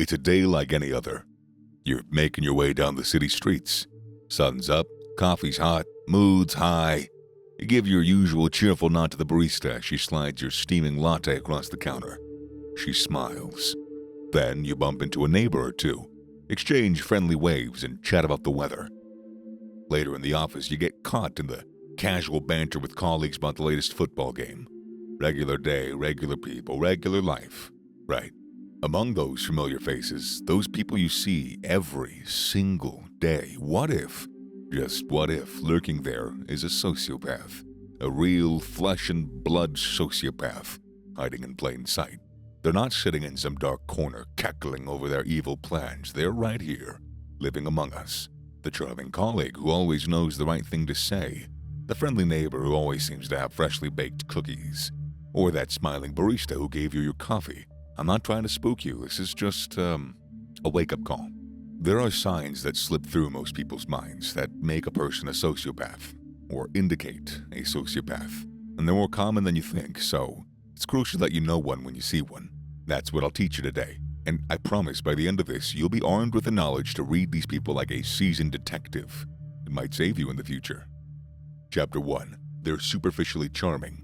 It's a day like any other. You're making your way down the city streets. Sun's up, coffee's hot, mood's high. You give your usual cheerful nod to the barista as she slides your steaming latte across the counter. She smiles. Then you bump into a neighbor or two, exchange friendly waves, and chat about the weather. Later in the office, you get caught in the casual banter with colleagues about the latest football game. Regular day, regular people, regular life. Right. Among those familiar faces, those people you see every single day, what if, just what if, lurking there is a sociopath, a real flesh and blood sociopath, hiding in plain sight? They're not sitting in some dark corner cackling over their evil plans. They're right here, living among us. The charming colleague who always knows the right thing to say, the friendly neighbor who always seems to have freshly baked cookies, or that smiling barista who gave you your coffee. I'm not trying to spook you, this is just a wake-up call. There are signs that slip through most people's minds that make a person a sociopath, or indicate a sociopath, and they're more common than you think, so it's crucial that you know one when you see one. That's what I'll teach you today, and I promise by the end of this, you'll be armed with the knowledge to read these people like a seasoned detective. It might save you in the future. Chapter 1. They're superficially charming.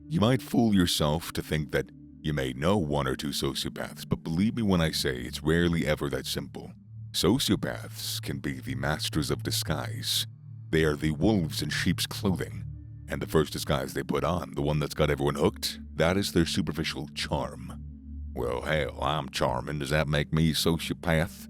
You might fool yourself to think that you may know one or two sociopaths, but believe me when I say it's rarely ever that simple. Sociopaths can be the masters of disguise. They are the wolves in sheep's clothing. And the first disguise they put on, the one that's got everyone hooked, that is their superficial charm. Well, hell, I'm charming. Does that make me a sociopath?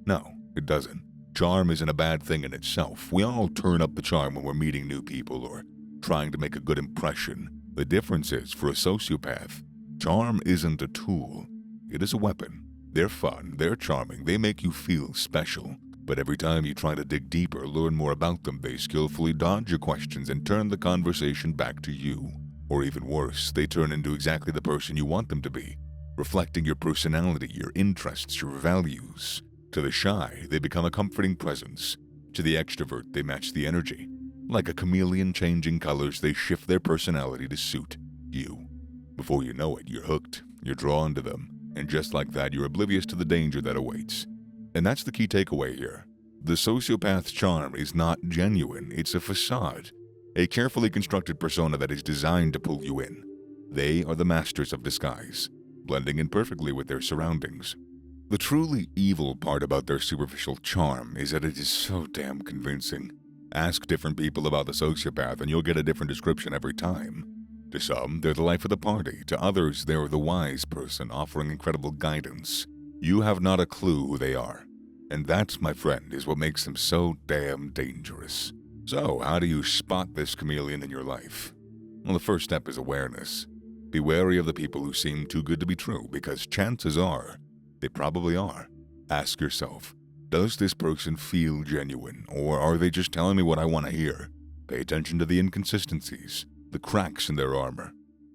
No, it doesn't. Charm isn't a bad thing in itself. We all turn up the charm when we're meeting new people or trying to make a good impression. The difference is, for a sociopath, charm isn't a tool. It is a weapon. They're fun, they're charming, they make you feel special. But every time you try to dig deeper, learn more about them, they skillfully dodge your questions and turn the conversation back to you. Or even worse, they turn into exactly the person you want them to be, reflecting your personality, your interests, your values. To the shy, they become a comforting presence. To the extrovert, they match the energy. Like a chameleon changing colors, they shift their personality to suit you. Before you know it, you're hooked, you're drawn to them, and just like that, you're oblivious to the danger that awaits. And that's the key takeaway here. The sociopath's charm is not genuine, it's a facade, a carefully constructed persona that is designed to pull you in. They are the masters of disguise, blending in perfectly with their surroundings. The truly evil part about their superficial charm is that it is so damn convincing. Ask different people about the sociopath and you'll get a different description every time. To some, they're the life of the party. To others, they're the wise person offering incredible guidance. You have not a clue who they are. And that, my friend, is what makes them so damn dangerous. So, how do you spot this chameleon in your life? Well, the first step is awareness. Be wary of the people who seem too good to be true, because chances are, they probably are. Ask yourself, does this person feel genuine, or are they just telling me what I want to hear? Pay attention to the inconsistencies, the cracks in their armor.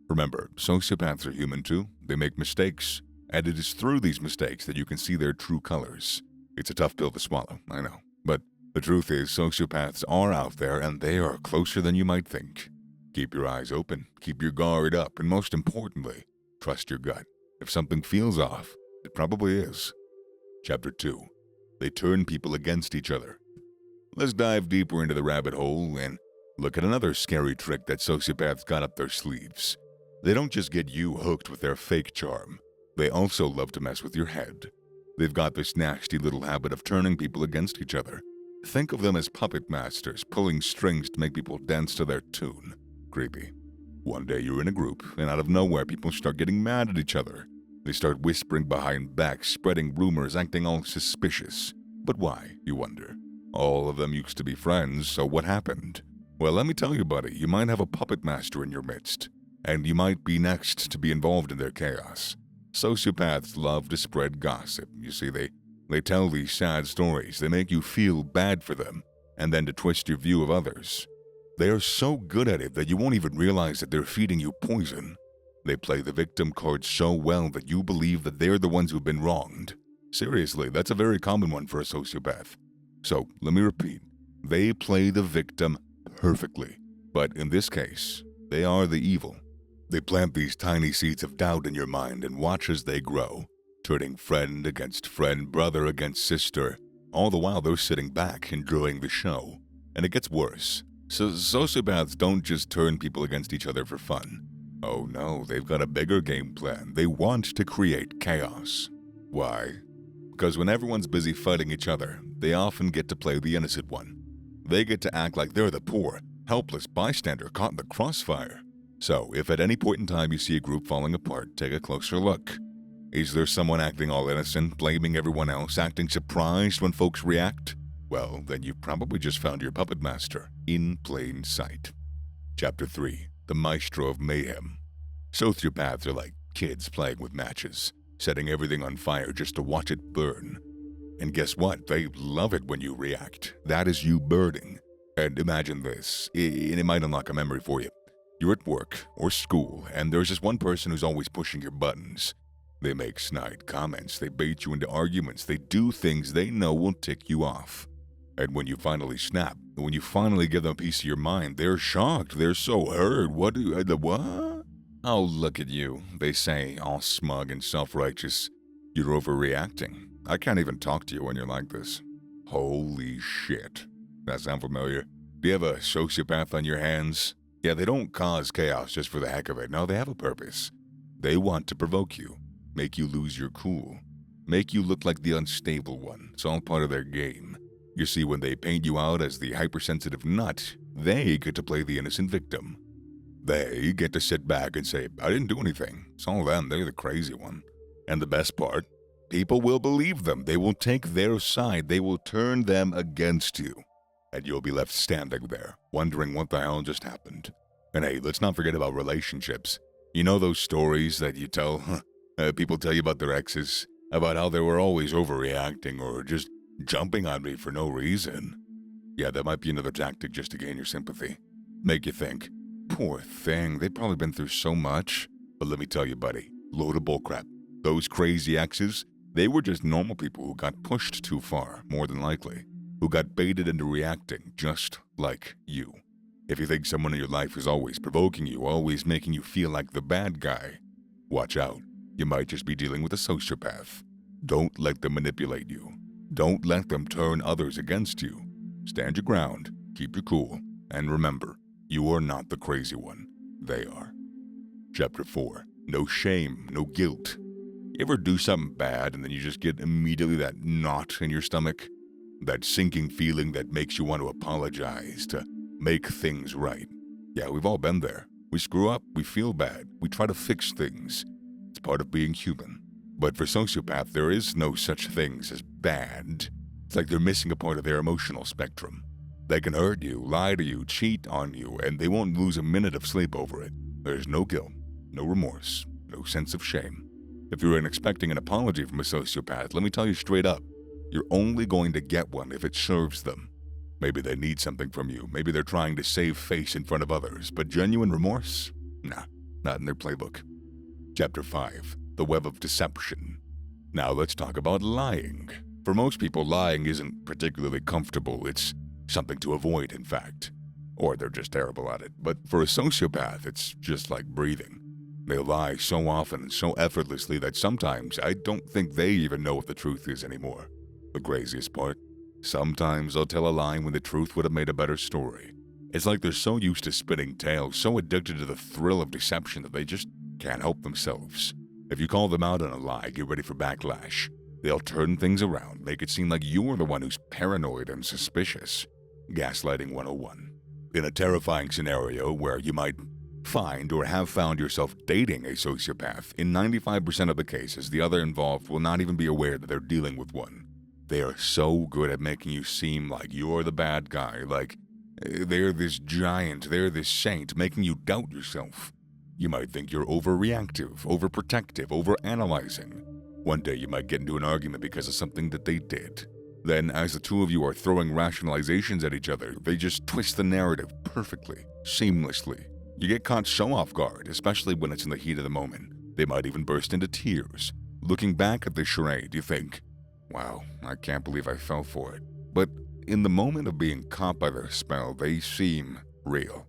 Remember, sociopaths are human too. They make mistakes, and it is through these mistakes that you can see their true colors. It's a tough pill to swallow, I know, but the truth is sociopaths are out there and they are closer than you might think. Keep your eyes open, keep your guard up, and most importantly, trust your gut. If something feels off, it probably is. Chapter 2. They turn people against each other. Let's dive deeper into the rabbit hole and look at another scary trick that sociopaths got up their sleeves. They don't just get you hooked with their fake charm. They also love to mess with your head. They've got this nasty little habit of turning people against each other. Think of them as puppet masters, pulling strings to make people dance to their tune. Creepy. One day you're in a group, and out of nowhere people start getting mad at each other. They start whispering behind backs, spreading rumors, acting all suspicious. But why, you wonder? All of them used to be friends, so what happened? Well, let me tell you, buddy, you might have a puppet master in your midst, and you might be next to be involved in their chaos. Sociopaths love to spread gossip. You see, they tell these sad stories. They make you feel bad for them, and then to twist your view of others. They are so good at it that you won't even realize that they're feeding you poison. They play the victim card so well that you believe that they're the ones who've been wronged. Seriously, that's a very common one for a sociopath. So, let me repeat. They play the victim perfectly. But in this case, they are the evil. They plant these tiny seeds of doubt in your mind and watch as they grow. turning friend against friend, brother against sister. All the while they're sitting back enjoying the show. And it gets worse. So sociopaths don't just turn people against each other for fun. Oh no, they've got a bigger game plan. They want to create chaos. Why? Because when everyone's busy fighting each other, they often get to play the innocent one. They get to act like they're the poor, helpless bystander caught in the crossfire. So, if at any point in time you see a group falling apart, take a closer look. Is there someone acting all innocent, blaming everyone else, acting surprised when folks react? Well, then you've probably just found your puppet master in plain sight. Chapter 3. The Maestro of Mayhem. Sociopaths are like kids playing with matches, setting everything on fire just to watch it burn. And guess what? They love it when you react. That is you burning. And imagine this, and it might unlock a memory for you. You're at work or school, and there's just one person who's always pushing your buttons. They make snide comments, they bait you into arguments, they do things they know will tick you off. And when you finally snap, when you finally give them a piece of your mind, they're shocked, they're so hurt. What? Oh, look at you, they say, all smug and self-righteous. You're overreacting. I can't even talk to you when you're like this. Holy shit. That sound familiar? Do you have a sociopath on your hands? Yeah, they don't cause chaos just for the heck of it. No, they have a purpose. They want to provoke you, make you lose your cool, make you look like the unstable one. It's all part of their game. You see, when they paint you out as the hypersensitive nut, they get to play the innocent victim. They get to sit back and say, I didn't do anything. It's all them, they're the crazy one. And the best part, people will believe them. They will take their side. They will turn them against you. And you'll be left standing there, wondering what the hell just happened. And hey, let's not forget about relationships. You know those stories that you tell, people tell you about their exes, about how they were always overreacting or just jumping on me for no reason? Yeah, that might be another tactic just to gain your sympathy. Make you think, poor thing, they've probably been through so much. But let me tell you, buddy, load of bullcrap. Those crazy exes, they were just normal people who got pushed too far, more than likely, who got baited into reacting just like you. If you think someone in your life is always provoking you, always making you feel like the bad guy, watch out. You might just be dealing with a sociopath. Don't let them manipulate you. Don't let them turn others against you. Stand your ground, keep your cool, and remember, you are not the crazy one. They are. Chapter 4. No shame, no guilt. You ever do something bad and then you just get immediately that knot in your stomach? That sinking feeling that makes you want to apologize, to make things right. Yeah, we've all been there. We screw up, we feel bad, we try to fix things. It's part of being human. But for sociopath, there is no such things as bad. It's like they're missing a part of their emotional spectrum. They can hurt you, lie to you, cheat on you, and they won't lose a minute of sleep over it. There's no guilt, no remorse, no sense of shame. If you're expecting an apology from a sociopath, let me tell you straight up, you're only going to get one if it serves them. Maybe they need something from you, maybe they're trying to save face in front of others, but genuine remorse? Nah, not in their playbook. Chapter 5. The Web of Deception. Now let's talk about lying. For most people, lying isn't particularly comfortable. It's something to avoid, in fact. Or they're just terrible at it. But for a sociopath, it's just like breathing. They lie so often and so effortlessly that sometimes I don't think they even know what the truth is anymore. The craziest part? Sometimes they'll tell a lie when the truth would have made a better story. It's like they're so used to spinning tales, so addicted to the thrill of deception that they just can't help themselves. If you call them out on a lie, get ready for backlash. They'll turn things around, make it seem like you're the one who's paranoid and suspicious. Gaslighting 101. In a terrifying scenario where you might find or have found yourself dating a sociopath, in 95% of the cases, the other involved will not even be aware that they're dealing with one. They are so good at making you seem like you're the bad guy, like they're this giant, they're this saint, making you doubt yourself. You might think you're overreactive, overprotective, overanalyzing. One day you might get into an argument because of something that they did. Then, as the two of you are throwing rationalizations at each other, they just twist the narrative perfectly, seamlessly. You get caught so off guard, especially when it's in the heat of the moment. They might even burst into tears. Looking back at the charade, you think, wow, I can't believe I fell for it. But in the moment of being caught by their spell, they seem real.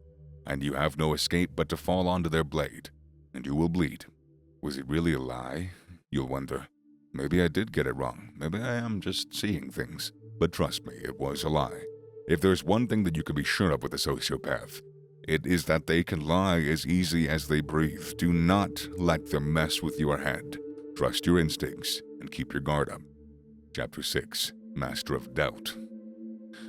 And you have no escape but to fall onto their blade, and you will bleed. Was it really a lie? You'll wonder. Maybe I did get it wrong. Maybe I am just seeing things. But trust me, it was a lie. If there's one thing that you can be sure of with a sociopath, it is that they can lie as easy as they breathe. Do not let them mess with your head. Trust your instincts and keep your guard up. Chapter 6, Master of Doubt.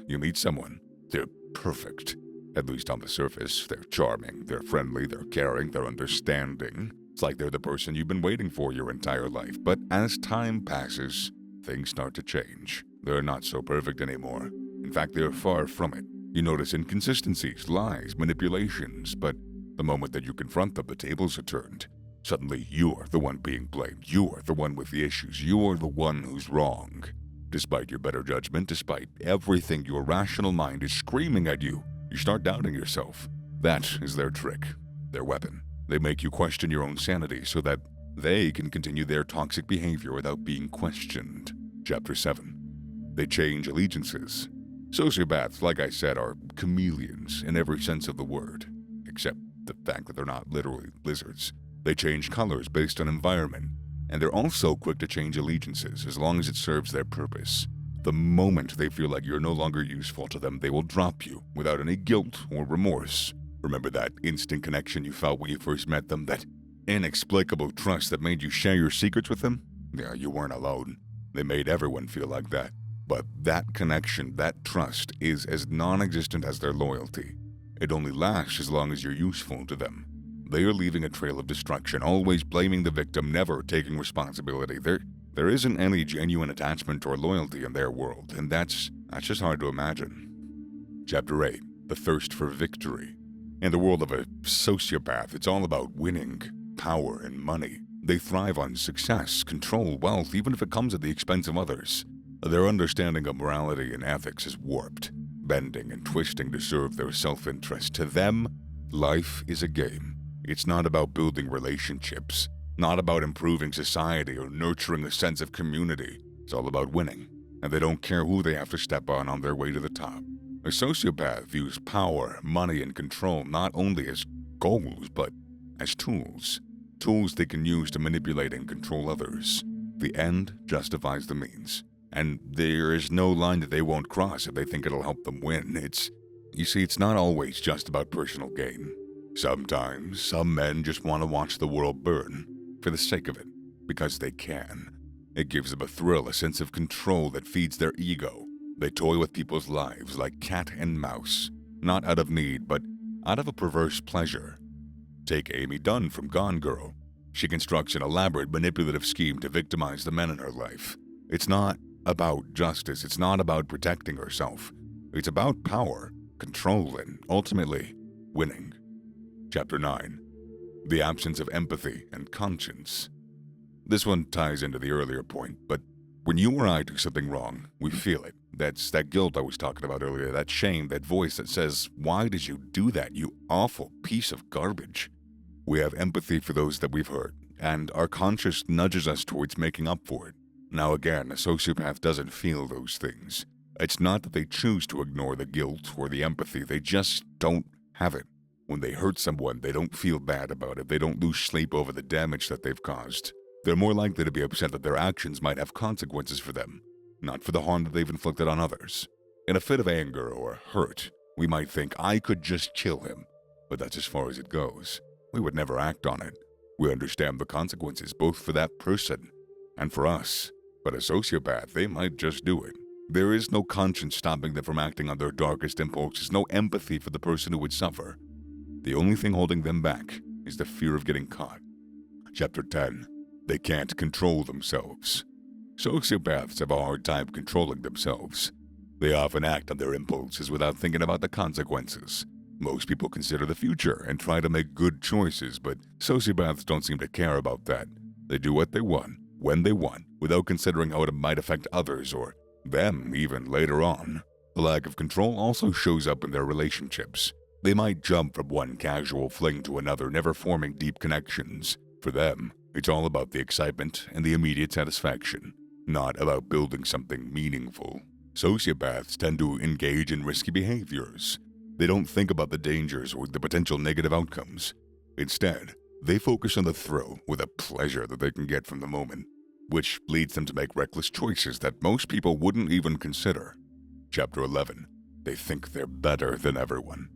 You meet someone. They're perfect. At least on the surface, they're charming, they're friendly, they're caring, they're understanding. It's like they're the person you've been waiting for your entire life. But as time passes, things start to change. They're not so perfect anymore. In fact, they're far from it. You notice inconsistencies, lies, manipulations, but the moment that you confront them, the tables are turned. Suddenly, you're the one being blamed. You're the one with the issues. You're the one who's wrong. Despite your better judgment, despite everything your rational mind is screaming at you, you start doubting yourself. That is their trick, their weapon. They make you question your own sanity so that they can continue their toxic behavior without being questioned. Chapter 7. They change allegiances. Sociopaths, like I said, are chameleons in every sense of the word, except the fact that they're not literally lizards. They change colors based on environment, and they're also quick to change allegiances as long as it serves their purpose. The moment they feel like you're no longer useful to them, they will drop you without any guilt or remorse. Remember that instant connection you felt when you first met them? That inexplicable trust that made you share your secrets with them? Yeah, you weren't alone. They made everyone feel like that. But that connection, that trust, is as non-existent as their loyalty. It only lasts as long as you're useful to them. They are leaving a trail of destruction, always blaming the victim, never taking responsibility. There isn't any genuine attachment or loyalty in their world, and that's just hard to imagine. Chapter 8. The Thirst for Victory. In the world of a sociopath, it's all about winning, power, and money. They thrive on success, control, wealth, even if it comes at the expense of others. Their understanding of morality and ethics is warped, bending and twisting to serve their self-interest. To them, life is a game. It's not about building relationships, not about improving society or nurturing a sense of community. It's all about winning, and they don't care who they have to step on their way to the top. A sociopath views power, money, and control not only as goals, but as tools. Tools they can use to manipulate and control others. The end justifies the means. And there is no line that they won't cross if they think it'll help them win. It's not always just about personal gain. Sometimes, some men just want to watch the world burn, for the sake of it, because they can. It gives them a thrill, a sense of control that feeds their ego. They toy with people's lives like cat and mouse, not out of need, but out of a perverse pleasure. Take Amy Dunn from Gone Girl. She constructs an elaborate manipulative scheme to victimize the men in her life. It's not about justice, it's not about protecting herself. It's about power, control, and ultimately, winning. Chapter 9. The Absence of Empathy and Conscience. This one ties into the earlier point, but when you or I do something wrong, we feel it. That's that guilt I was talking about earlier, that shame, that voice that says, "Why did you do that, you awful piece of garbage?" We have empathy for those that we've hurt, and our conscience nudges us towards making up for it. Now again, a sociopath doesn't feel those things. It's not that they choose to ignore the guilt or the empathy, they just don't have it. When they hurt someone, they don't feel bad about it. They don't lose sleep over the damage that they've caused. They're more likely to be upset that their actions might have consequences for them, not for the harm that they've inflicted on others. In a fit of anger or hurt, we might think, "I could just kill him," but that's as far as it goes. We would never act on it. We understand the consequences, both for that person and for us. But a sociopath, they might just do it. There is no conscience stopping them from acting on their darkest impulses, no empathy for the person who would suffer. The only thing holding them back is the fear of getting caught. Chapter 10. They can't control themselves. Sociopaths have a hard time controlling themselves. They often act on their impulses without thinking about the consequences. Most people consider the future and try to make good choices, but sociopaths don't seem to care about that. They do what they want, when they want, without considering how it might affect others or them even later on. The lack of control also shows up in their relationships. They might jump from one casual fling to another, never forming deep connections. For them, it's all about the excitement and the immediate satisfaction, not about building something meaningful. Sociopaths tend to engage in risky behaviors. They don't think about the dangers or the potential negative outcomes. Instead, they focus on the thrill or the pleasure that they can get from the moment. which leads them to make reckless choices that most people wouldn't even consider. Chapter 11. They think they're better than everyone.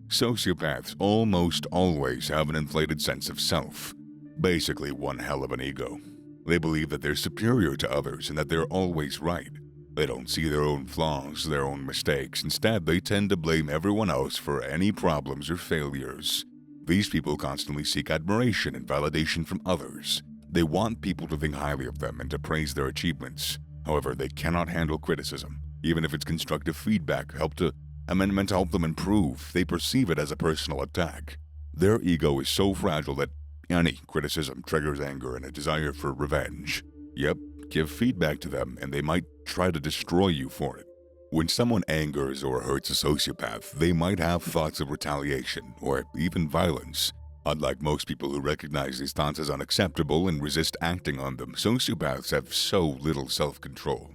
Sociopaths almost always have an inflated sense of self, basically one hell of an ego. They believe that they're superior to others and that they're always right. They don't see their own flaws, their own mistakes. Instead, they tend to blame everyone else for any problems or failures. These people constantly seek admiration and validation from others. They want people to think highly of them and to praise their achievements. However, they cannot handle criticism, even if it's constructive feedback meant to help them improve. They perceive it as a personal attack. Their ego is so fragile that any criticism triggers anger and a desire for revenge. Yep, give feedback to them and they might try to destroy you for it. When someone angers or hurts a sociopath, they might have thoughts of retaliation or even violence. Unlike most people who recognize these thoughts as unacceptable and resist acting on them, sociopaths have so little self-control.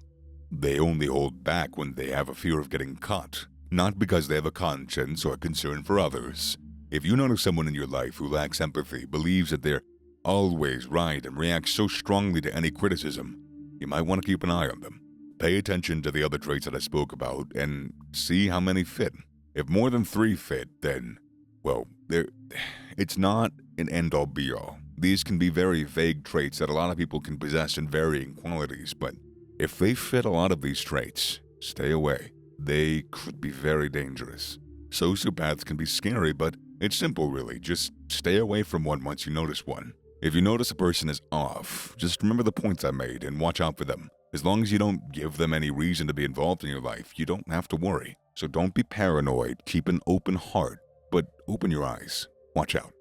They only hold back when they have a fear of getting caught, not because they have a conscience or a concern for others. If you notice someone in your life who lacks empathy, believes that they're always right, and reacts so strongly to any criticism, you might want to keep an eye on them. Pay attention to the other traits that I spoke about and see how many fit. If more than 3 fit, then, well, it's not an end-all be-all. These can be very vague traits that a lot of people can possess in varying qualities, but if they fit a lot of these traits, stay away. They could be very dangerous. Sociopaths can be scary, but it's simple really. Just stay away from one once you notice one. If you notice a person is off, just remember the points I made and watch out for them. As long as you don't give them any reason to be involved in your life, you don't have to worry. So don't be paranoid, keep an open heart, but open your eyes. Watch out.